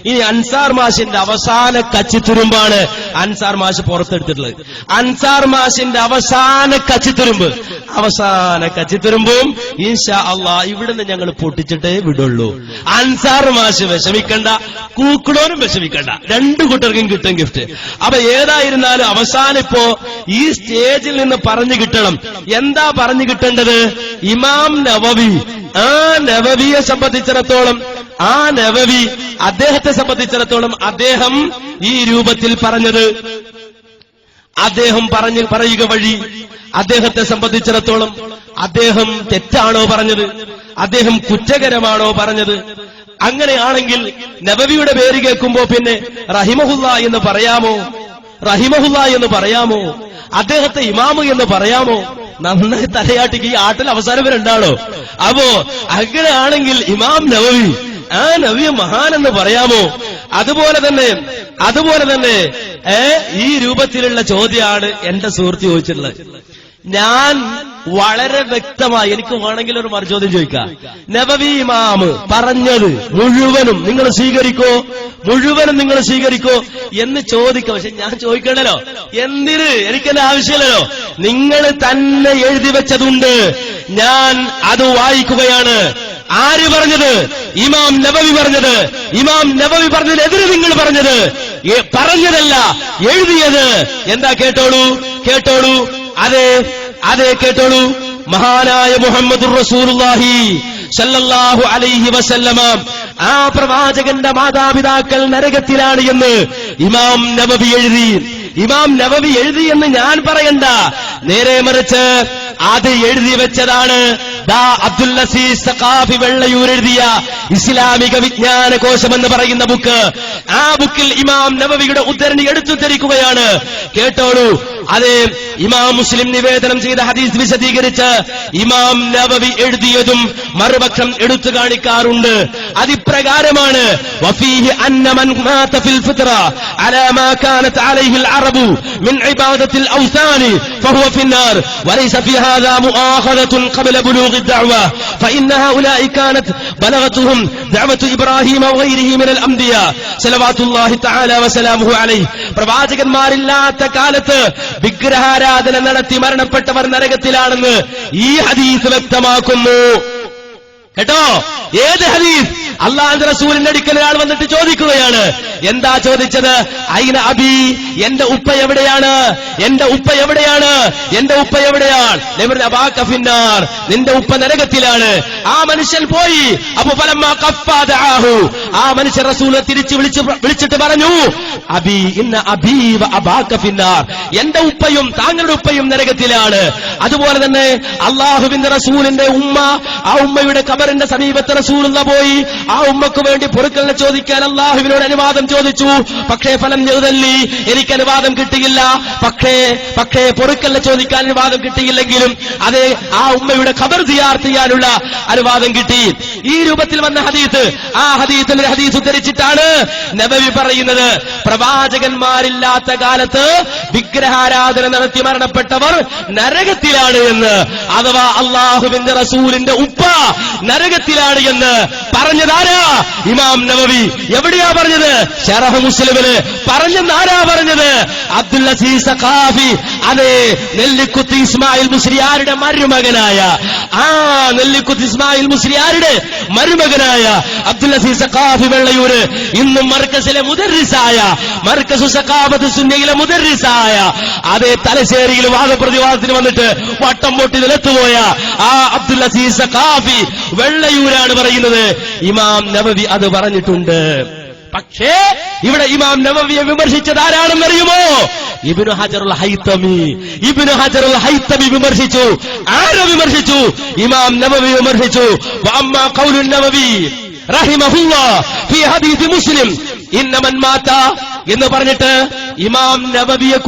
ഇനി അൻസാർ മാഷിന്റെ അവസാന കച്ചിത്തുരുമ്പാണ് അൻസാർ മാഷ് പുറത്തെടുത്തിട്ടുള്ളത്. അൻസാർ മാഷിന്റെ അവസാന കച്ചിത്തുരുമ്പും ഇൻഷാ അള്ളാ ഇവിടുന്ന് ഞങ്ങൾ പൊട്ടിച്ചിട്ടേ വിടുള്ളൂ. അൻസാർ മാഷ് വിഷമിക്കണ്ട, കൂക്കുടോനും വിഷമിക്കണ്ട, രണ്ടു കൂട്ടർക്കും കിട്ടും ഗിഫ്റ്റ്. അപ്പൊ ഏതായിരുന്നാലും അവസാനം ഇപ്പോ ഈ സ്റ്റേജിൽ നിന്ന് പറഞ്ഞു കിട്ടണം. എന്താ പറഞ്ഞു കിട്ടേണ്ടത്? ഇമാം നവവി, ആ നവവിയെ സംബന്ധിച്ചിടത്തോളം, ആ നവവി അദ്ദേഹത്തെ സംബന്ധിച്ചിടത്തോളം അദ്ദേഹം ഈ രൂപത്തിൽ പറഞ്ഞത്, അദ്ദേഹം പറയുക വഴി അദ്ദേഹത്തെ സംബന്ധിച്ചിടത്തോളം അദ്ദേഹം തെറ്റാണോ പറഞ്ഞത്, അദ്ദേഹം കുറ്റകരമാണോ പറഞ്ഞത്? അങ്ങനെയാണെങ്കിൽ നബവിയുടെ പേര് കേൾക്കുമ്പോ പിന്നെ റഹിമഹുല്ലാ എന്ന് പറയാമോ? അദ്ദേഹത്തെ ഇമാമു എന്ന് പറയാമോ? നന്നായി തലയാട്ടിക്ക് ഈ ആട്ടിൽ അവസാനം വരണ്ടാണോ? അപ്പോ അങ്ങനെയാണെങ്കിൽ ഇമാം നവവി, ആ നബിയെ മഹാനെന്ന് പറയാമോ? അതുപോലെ തന്നെ ഈ രൂപത്തിലുള്ള ചോദ്യമാണ് എന്റെ സുഹൃത്ത് ചോദിച്ചിട്ടുള്ളത്. ഞാൻ വളരെ വ്യക്തമായി, എനിക്ക് വേണമെങ്കിൽ ഒരു മറുചോദ്യം ചോദിക്കാം. നബവി ഇമാമ് പറഞ്ഞത് മുഴുവനും നിങ്ങൾ സ്വീകരിക്കോ എന്ന് ചോദിക്കാം. പക്ഷെ ഞാൻ ചോദിക്കണല്ലോ, എന്തിന്? എനിക്കെന്റെ ആവശ്യമില്ലല്ലോ. നിങ്ങൾ തന്നെ എഴുതി വെച്ചതുണ്ട്, ഞാൻ അത് വായിക്കുകയാണ്. ആര് പറഞ്ഞത്? ഇമാം നബവി പറഞ്ഞത്. ഇമാം നബവി പറഞ്ഞതിനെതിരെ നിങ്ങൾ പറഞ്ഞതല്ല, എഴുതിയത്. എന്താ? കേട്ടോളൂ. അതെ കേട്ടോളൂ. മഹാനായ മുഹമ്മദുർ റസൂലുള്ളാഹി സല്ലല്ലാഹു അലൈഹി വസല്ലമ, ആ പ്രവാചകന്റെ മാതാപിതാക്കൾ നരകത്തിലാണ് എന്ന് ഇമാം നബവി എഴുതി എന്ന് ഞാൻ പറയണ്ട. നേരെ മറിച്ച് അത് എഴുതി വെച്ചതാണ് അബ്ദുൽ അസീസ് സഖാഫി വെള്ളയൂർ എഴുതിയ ഇസ്ലാമിക വിജ്ഞാന കോശം എന്ന് പറയുന്ന ബുക്ക്. ആ ബുക്കിൽ ഇമാം നബവിയുടെ ഉദ്ധരണി എടുത്തുദ്ധരിക്കുകയാണ്. കേട്ടോളൂ. അതെ, ഇമാം മുസ്ലിം നിവേദനം ചെയ്ത ഹദീസ് വിശദീകരിച്ച് ഇമാം നബവി എഴുതിയതും മറുപക്ഷം എടുത്തു കാണിക്കാറുണ്ട്. അതിപ്രകാരമാണ്: വഫീഹി അന്ന മൻ മാത ഫിൽ ഫിത്ര അലാ മാ കാനത് അലൈഹിൽ അറബു മിൻ ഇബാദത്തിൽ ഔസാനി ഫഹുവ ഫിന്നാർ വലൈസ ഫീ ഹാദാ മുആഖദത്തുൻ ഖബ്ല ബുലൂഗി الدعوة فإن هؤلاء كانت بلغتهم دعوة إبراهيم وغيره من الأنبياء صلوات الله تعالى وسلامه عليه. പ്രവാചകന്മാരില്ലാത്ത കാലത്ത് വിഗ്രഹാരാധന നടത്തി മരണപ്പെട്ടവർ നരകത്തിലാണെന്ന് ഈ ഹദീസ് വ്യക്തമാക്കുന്നു. കേട്ടോ? ഏത് ഹദീസ്? അല്ലാഹുവിന്റെ റസൂലിന്റെ അടുക്കൽ ഒരാൾ വന്നിട്ട് ചോദിക്കുകയാണ്. എന്താ ചോദിച്ചത്? ഐന അബി, എന്റെ ഉപ്പ എവിടെയാണ്? അബാക ഫിന്നാർ, നിന്റെ ഉപ്പ നരകത്തിലാണ്. ആ മനുഷ്യൻ പോയി. അപ്പൊ ഫലമ്മാ ഖഫ്ഫാദഅഹു, ആ മനുഷ്യൻ റസൂലിനെ തിരിച്ച് വിളിച്ചിട്ട് പറഞ്ഞു, അബി ഇന്ന അബി വ അബാക ഫിന്നാർ, എന്റെ ഉപ്പയും താങ്കളുടെ ഉപ്പയും നരകത്തിലാണ്. അതുപോലെ തന്നെ അല്ലാഹുവിന്റെ റസൂലിന്റെ ഉമ്മ, ആ ഉമ്മയുടെ ഖബറിന്റെ സമീപത്ത് റസൂലുള്ള പോയി. ആ ഉമ്മക്ക് വേണ്ടി പൊറുക്കലിനെ ചോദിക്കാൻ അല്ലാഹുവിനോട് അനുവാദം ചോദിച്ചു. പക്ഷേ ഫലം യൗദല്ലി, എനിക്ക് അനുവാദം കിട്ടിയില്ല. പക്ഷേ പൊറുക്കലിനെ ചോദിക്കാൻ അനുവാദം കിട്ടിയില്ലെങ്കിലും അതെ ആ ഉമ്മയുടെ ഖബർ സിയാറത്ത് ചെയ്യാനുള്ള അനുവാദം കിട്ടി. ഈ രൂപത്തിൽ വന്ന ഹദീസ്, ആ ഹദീസിൽ ഒരു ഹദീസ് ഉദ്ധരിച്ചിട്ടാണ് നബവി പറയുന്നത്, പ്രവാചകന്മാരില്ലാത്ത കാലത്ത് വിഗ്രഹാരാധന നടത്തി മരണപ്പെട്ടവർ നരകത്തിലാണ് എന്ന്. അഥവാ അല്ലാഹുവിന്റെ റസൂലിന്റെ ഉപ്പ നരകത്തിലാണ് എന്ന് പറഞ്ഞതാരാ? ഇമാം നവവി. എവിടെയാ പറഞ്ഞത്? ശറഹ് മുസ്ലിമിന്. പറഞ്ഞെന്നാരാ പറഞ്ഞത്? അബ്ദുൽ അസീസ് സഖാഫി. അതെ, നെല്ലിക്കുത്ത് ഇസ്മായിൽ മുസ്ലിയാരുടെ മരുമകനായ അബ്ദുൽ അസീസ് സഖാഫി വെള്ളയൂര് ഇന്നും മർക്കസിലെ മുദർരിസായ, മർക്കസു സഖാഫത്ത് സുന്നയിലെ മുദർരിസായ, അതേ തലശ്ശേരിയിൽ വാദപ്രതിവാദത്തിന് വന്നിട്ട് വട്ടം പൊട്ടി നിലത്തുപോയ ആ അബ്ദുൽ അസീസ് സഖാഫി വെള്ളയൂരാണ് പറയുന്നത്. ഇമാം നബവി അത് പറഞ്ഞിട്ടുണ്ട്. പക്ഷേ ഇവിടെ ഇമാം നബവിയെ വിമർശിച്ചത് ആരാണെന്നറിയുമോ? ഇബ്നു ഹജറുൽ ഹൈതമി വിമർശിച്ചു. ആരെ വിമർശിച്ചു? ഇമാം നബവി വിമർശിച്ചു. വഅമ്മാ ഖൗലുൻ നബവി റഹിമഹുല്ലാഹ് ഫീ ഹദീസ് മുസ്ലിം ഇന്ന മൻ മാത എന്ന് പറഞ്ഞിട്ട് ഇമാം നബവിയെ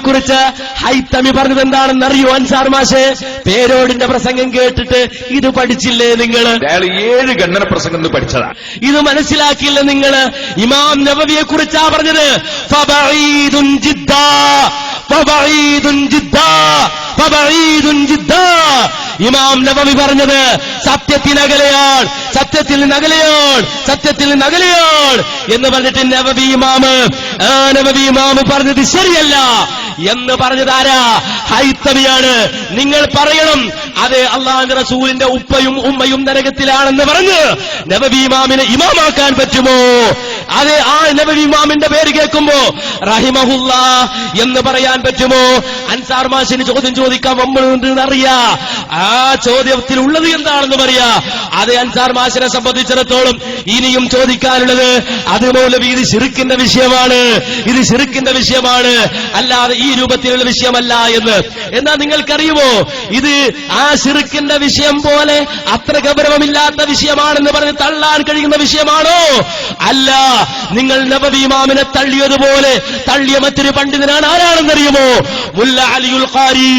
കുറിച്ച് ഹൈതമി പറഞ്ഞത് എന്താണെന്ന് അറിയോ അൻസാർ മാഷേ? പേരോടിന്റെ പ്രസംഗം കേട്ടിട്ട് ഇത് പഠിച്ചില്ലേ നിങ്ങൾ? 7 ഖണ്ഡന പ്രസംഗം പഠിച്ചതാണ്. ഇത് മനസ്സിലാക്കിയില്ല നിങ്ങൾ? ഇമാം നബവിയെ കുറിച്ചാ പറഞ്ഞത്. ഫബഈദുൻ ജിദ്ദാ ഇമാം നബവി പറഞ്ഞത് സത്യത്തിനകലെയാണ്, സത്യത്തിൽ നിന്നകലെയാണ് എന്ന് പറഞ്ഞിട്ട് നബവി ഇമാം പറഞ്ഞത് ശരിയല്ല എന്ന് പറഞ്ഞതാരാ? ഹൈത്തമിയാണ്. നിങ്ങൾ പറയണം അത് അള്ളാഹുവിന്റെ റസൂലിന്റെ ഉപ്പയും ഉമ്മയും നരകത്തിലാണെന്ന് പറഞ്ഞ് നബവി ഇമാമിനെ ഇമാമാക്കാൻ പറ്റുമോ? അത് ആ നബവി ഇമാമിന്റെ പേര് കേൾക്കുമ്പോ റഹിമഹുല്ലാ എന്ന് പറയാൻ പറ്റുമോ? അൻസാർ മാഷിന് ചോദ്യം ചോദിക്കാൻ വമ്പുണ്ടെന്നറിയാ. ആ ചോദ്യത്തിൽ ഉള്ളത് എന്താണെന്ന് പറയാ. അത് അൻസാർ മാഷിനെ സംബന്ധിച്ചിടത്തോളം ഇനിയും ചോദിക്കാനുള്ളത് അത് മൗലവി ഇത് ശിർക്കിന്റെ വിഷയമാണ്, അല്ലാതെ ഈ രൂപത്തിലുള്ള വിഷയമല്ല എന്ന്. എന്നാൽ നിങ്ങൾക്കറിയുമോ ഇത് ആ ശിർക്കിന്റെ വിഷയം പോലെ അത്ര ഗൗരവമില്ലാത്ത വിഷയമാണെന്ന് പറഞ്ഞ് തള്ളാൻ കഴിയുന്ന വിഷയമാണോ? അല്ല. നിങ്ങൾ നബവി ഇമാമിനെ തള്ളിയതുപോലെ തള്ളിയ മറ്റൊരു പണ്ഡിതനാണ്. ആരാണെന്നറിയുമോ? മുല്ല അലിയുൽ ഖാരി.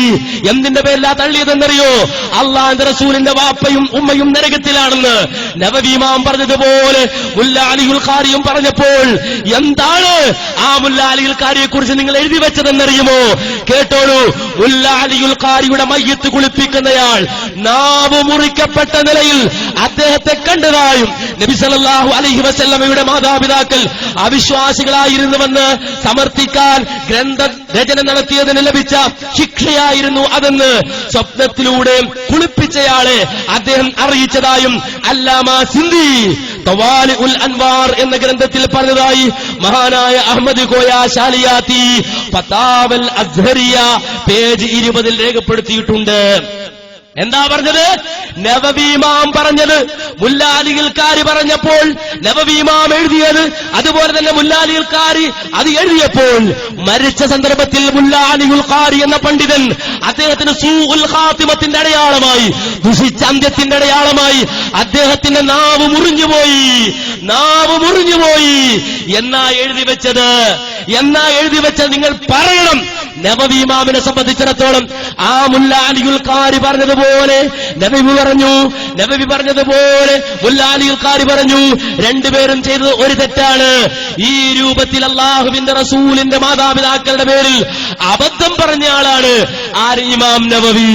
എന്തിന്റെ പേരിലാ തള്ളിയതെന്നറിയോ? അള്ളാഹുവിന്റെ റസൂലിന്റെ വാപ്പയും ഉമ്മയും നരകത്തിലാണെന്ന് നബവി ഇമാം പറഞ്ഞതുപോലെ മുല്ല അലിയുൽ ഖാരിയും പറഞ്ഞപ്പോൾ എന്താണ് ആ മുല്ല അലിയുൽ ഖാരിയെ കുറിച്ച് നിങ്ങൾ എഴുതി വെച്ചതെന്നറിയുമോ? കേട്ടോളൂ. മുല്ല അലിയുൽ ഖാരിയുടെ മയ്യത്ത് കുളിപ്പിക്കുന്നയാൾ നാവ് മുറിക്കപ്പെട്ട നിലയിൽ അദ്ദേഹത്തെ കണ്ടതായും നബി സല്ലല്ലാഹു അലൈഹി വസല്ലമയുടെ മാതാപിതാക്കൾ അവിശ്വാസികളായിരുന്നുവെന്ന് സമർത്ഥിക്കാൻ ഗ്രന്ഥരചന നടത്തിയതിന് ലഭിച്ച ശിക്ഷയായിരുന്നു അതെന്ന് സ്വപ്നത്തിലൂടെ കുളിപ്പിച്ചയാളെ അദ്ദേഹം അറിയിച്ചതായും അല്ലാമ സിന്ദി തവാലിഉൽ അൻവാർ എന്ന ഗ്രന്ഥത്തിൽ പറഞ്ഞതായി മഹാനായ അഹ്മദ് കോയ ശാലിയാത്തി ഫതാവൽ അസ്ഹരിയ പേജ് 20 രേഖപ്പെടുത്തിയിട്ടുണ്ട്. എന്താ പറഞ്ഞത്? നബവി ഇമാം പറഞ്ഞത് മുല്ല അലിയുൽ ഖാരി പറഞ്ഞപ്പോൾ നബവി ഇമാം എഴുതിയത്, അതുപോലെ തന്നെ മുല്ല അലിയുൽ ഖാരി അത് എഴുതിയപ്പോൾ മരിച്ച സന്ദർഭത്തിൽ മുല്ല അലിയുൽ ഖാരി എന്ന പണ്ഡിതൻ അദ്ദേഹത്തിന് സൂഉൽ ഖാത്തിമത്തിന്റെ അടയാളമായി, ദുഷിച്ച അന്ത്യത്തിന്റെ അടയാളമായി അദ്ദേഹത്തിന്റെ നാവ് മുറിഞ്ഞുപോയി എന്നാ എഴുതി വെച്ചത് നിങ്ങൾ പറയണം. നബവി ഇമാമിനെ സംബന്ധിച്ചിടത്തോളം ആ മുല്ല അലിയുൽ ഖാരി പറഞ്ഞതുപോലെ നബവി പറഞ്ഞതുപോലെ മുല്ല അലിയുൽ ഖാരി പറഞ്ഞു. രണ്ടുപേരും ചെയ്തത് ഒരു തെറ്റാണ്. ഈ രൂപത്തിൽ അള്ളാഹുവിന്റെ റസൂലിന്റെ മാതാപിതാക്കളുടെ പേരിൽ അബദ്ധം പറഞ്ഞ ആളാണ് ആര്? ഇമാം നബവി.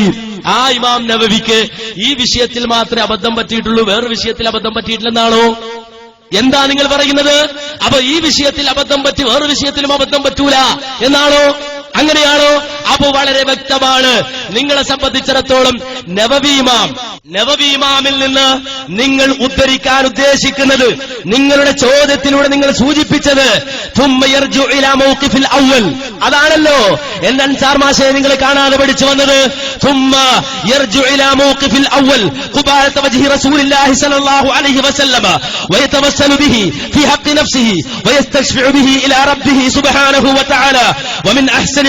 ആ ഇമാം നബവിക്ക് ഈ വിഷയത്തിൽ മാത്രമേ അബദ്ധം പറ്റിയിട്ടുള്ളൂ, വേറൊരു വിഷയത്തിൽ അബദ്ധം പറ്റിയിട്ടില്ലെന്നാണോ? എന്താ നിങ്ങൾ പറയുന്നത്? അപ്പൊ ഈ വിഷയത്തിൽ അബദ്ധം പറ്റി വേറൊരു വിഷയത്തിലും അബദ്ധം പറ്റൂല എന്നാണോ? അങ്ങനെയാണോ? അപ്പൊ വളരെ വ്യക്തമാണ്. നിങ്ങളെ സംബന്ധിച്ചിടത്തോളം നബവി ഇമാമിൽ നിന്ന് നിങ്ങൾ ഉദ്ധരിക്കാൻ ഉദ്ദേശിക്കുന്നത്, നിങ്ങളുടെ ചോദ്യത്തിലൂടെ നിങ്ങൾ സൂചിപ്പിച്ചത് അതാണല്ലോ. എന്റെ അൻസാർ മാഷെ നിങ്ങൾ കാണാതെ പഠിച്ചു വന്നത്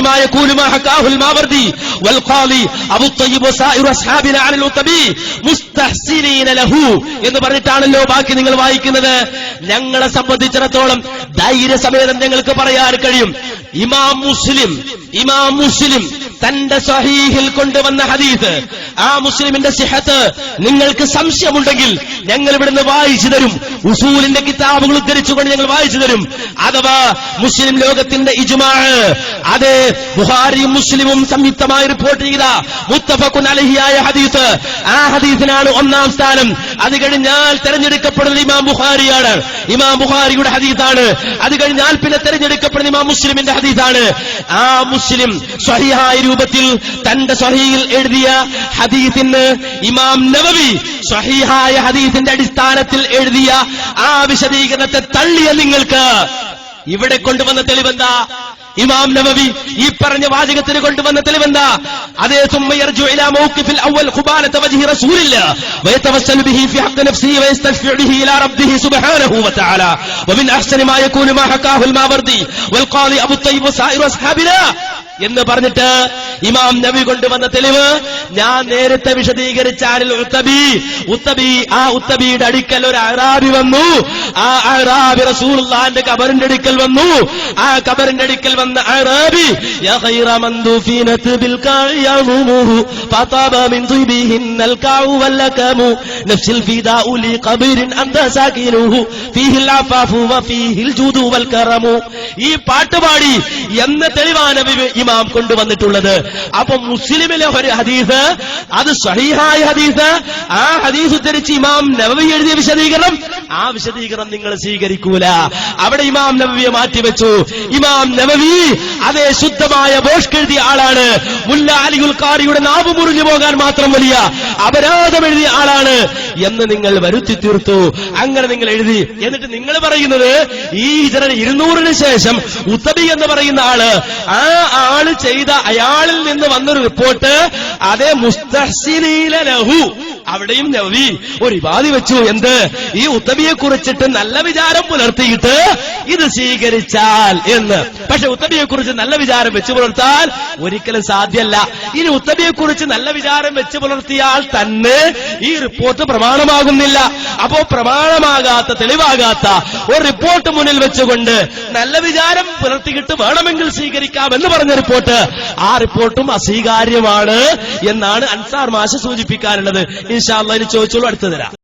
ما يقول ما حكاه الماوردي والقاضي أبو الطيب وسائر أصحابنا عن الأتبي مستحسنين له എന്ന് പറഞ്ഞിട്ടാണല്ലോ ബാക്കി നിങ്ങൾ വായിക്കുന്നത്. ഞങ്ങളെ സംബന്ധിച്ചിടത്തോളം ധൈര്യസമേതം ഞങ്ങൾക്ക് പറയാൻ കഴിയും. ഇമാം മുസ്ലിം തന്റെ സ്വഹീഹിൽ കൊണ്ടുവന്ന ഹദീസ്, ആ മുസ്ലിമിന്റെ സിഹത്ത് നിങ്ങൾക്ക് സംശയമുണ്ടെങ്കിൽ ഞങ്ങൾ ഇവിടുന്ന് വായിച്ചു തരും. ഉസൂലിന്റെ കിതാബുകൾ ഉദ്ധരിച്ചുകൊണ്ട് ഞങ്ങൾ വായിച്ചു തരും. അഥവാ മുസ്ലിം ലോകത്തിന്റെ ഇജ്മാ, അത് ബുഖാരിയും മുസ്ലിമും സംയുക്തമായി റിപ്പോർട്ട് ചെയ്ത മുത്തഫഖുൻ അലൈഹിയായ ഹദീസ്, ആ ഹദീസിനാണ് ഒന്നാം സ്ഥാനം. അത് കഴിഞ്ഞാൽ തെരഞ്ഞെടുക്കപ്പെടുന്നത് ഇമാം ബുഖാരിയാണ്, ഇമാം ബുഖാരിയുടെ ഹദീസാണ്. അത് കഴിഞ്ഞാൽ പിന്നെ തെരഞ്ഞെടുക്കപ്പെടുന്ന ഇമാം മുസ്ലിമിന്റെ ഹദീസാണ്. ആ മുസ്ലിം സ്വഹീഹായ രൂപത്തിൽ തന്റെ സ്വഹീഹിൽ എഴുതിയ ഹദീസിന് ഇമാം നബവി സ്വഹീഹായ ഹദീസിന്റെ അടിസ്ഥാനത്തിൽ എഴുതിയ ആ വിശദീകരണത്തെ തള്ളിയ നിങ്ങൾക്ക് ഇവിടെ കൊണ്ടുവന്ന തെളിവെന്താ? ഇമാം നബവി ഈ പറഞ്ഞ വാചകത്തിന് കൊണ്ടുവന്ന തെളിവെന്താ? അതേ ثم يرجع الى موقف الاول قبالة وجه رسول الله ويتوسل به في حق نفسه ويستشفع به الى ربه سبحانه وتعالى ومن احسن ما يكون ما حكاه الماوردي والقاضي ابو الطيب وسائر اصحابنا എന്ന് പറഞ്ഞിട്ട് ഇമാം നബി കൊണ്ടുവന്ന തെളിവ് ഞാൻ നേരത്തെ വിശദീകരിച്ച ഉത്തബിയുടെ അടുക്കൽ ഒരു അറാബി വന്നു. ആ അഅ്റാബി റസൂലുള്ളാഹിന്റെ ഖബറിന്റെ അടുക്കൽ വന്നു. ആ ഖബറിന്റെ അടുക്കൽ വന്ന അഅ്റാബി യാ ഖൈറ മൻദൂഫീനത ബിൽ ഖായമുഹു ഫതബ മിൻ തുബിഹിന്നൽ ഖാഉ വല്ലകമു നഫ്സിൽ ഫിദാഉ ലി ഖബറിൻ അന്ത സാകിനുഹു ഫീഹിൽ അഫാഫു വഫീഹിൽ ജൂദു വൽ കറമു. ഈ പാട്ടുപാടി എന്ന തെളിവാണ് ഇമാം കൊണ്ടുവന്നിട്ടുള്ളത്. അപ്പൊ മുസ്ലിമിലെ ഒരു ഹദീസ്, അത് സ്വഹീഹായ ഹദീസ്, ആ ഹദീസ് ഉദ്ധരിച്ച് ഇമാം നവവി എഴുതിയ വിശദീകരണം, ആ വിശദീകരണം നിങ്ങൾ സ്വീകരിക്കൂല. അവിടെ ഇമാം നവവിയെ മാറ്റിവെച്ചു. ഇമാം നവവി അതേ ശുദ്ധമായ ബോഷ്കെഴുതിയ ആളാണ്. മുല്ല അലിയുൽ ഖാരിയുടെ നാവ് മുറിഞ്ഞു പോകാൻ മാത്രം വലിയ അപരാധം എഴുതിയ ആളാണ് എന്ന് നിങ്ങൾ വരുത്തി തീർത്തു. അങ്ങനെ നിങ്ങൾ എഴുതി. എന്നിട്ട് നിങ്ങൾ പറയുന്നത് ഈ ഹിജ്റ 200-ന് ശേഷം ഉത്തബി എന്ന് പറയുന്ന ആള്, ആ ആള് ചെയ്ത അയാളിൽ നിന്ന് വന്നൊരു റിപ്പോർട്ട്, അതേ മുസ്തഹ്സിനീന ലഹു, അവിടെയും നവവി ഒരു ഇബാദി വെച്ചു. എന്ത്? ഈ ഉത്തബിയെ കുറിച്ചിട്ട് നല്ല വിചാരം പുലർത്തിയിട്ട് ഇത് സ്വീകരിച്ചാൽ എന്ന്. പക്ഷെ ഉത്തബിയെ കുറിച്ച് നല്ല വിചാരം വെച്ച് പുലർത്താൻ ഒരിക്കലും സാധ്യല്ല. ഇനി ഉത്തബിയെ കുറിച്ച് നല്ല വിചാരം വെച്ച് പുലർത്തിയാൽ തന്നെ ഈ റിപ്പോർട്ട് പ്രമാണമാകുന്നില്ല. അപ്പോ പ്രമാണമാകാത്ത, തെളിവാകാത്ത ഒരു റിപ്പോർട്ട് മുന്നിൽ വെച്ചുകൊണ്ട് നല്ല വിചാരം പുലർത്തിയിട്ട് വേണമെങ്കിൽ സ്വീകരിക്കാം എന്ന് പറഞ്ഞ റിപ്പോർട്ട്, ആ റിപ്പോർട്ടും അസ്വീകാര്യമാണ് എന്നാണ് അൻസാർ മാഷ് സൂചിപ്പിക്കാനുള്ളത്. ഇൻഷാ അല്ലാഹ് ഇനി ചോദിച്ചോളൂ, അടുത്ത് തരാം.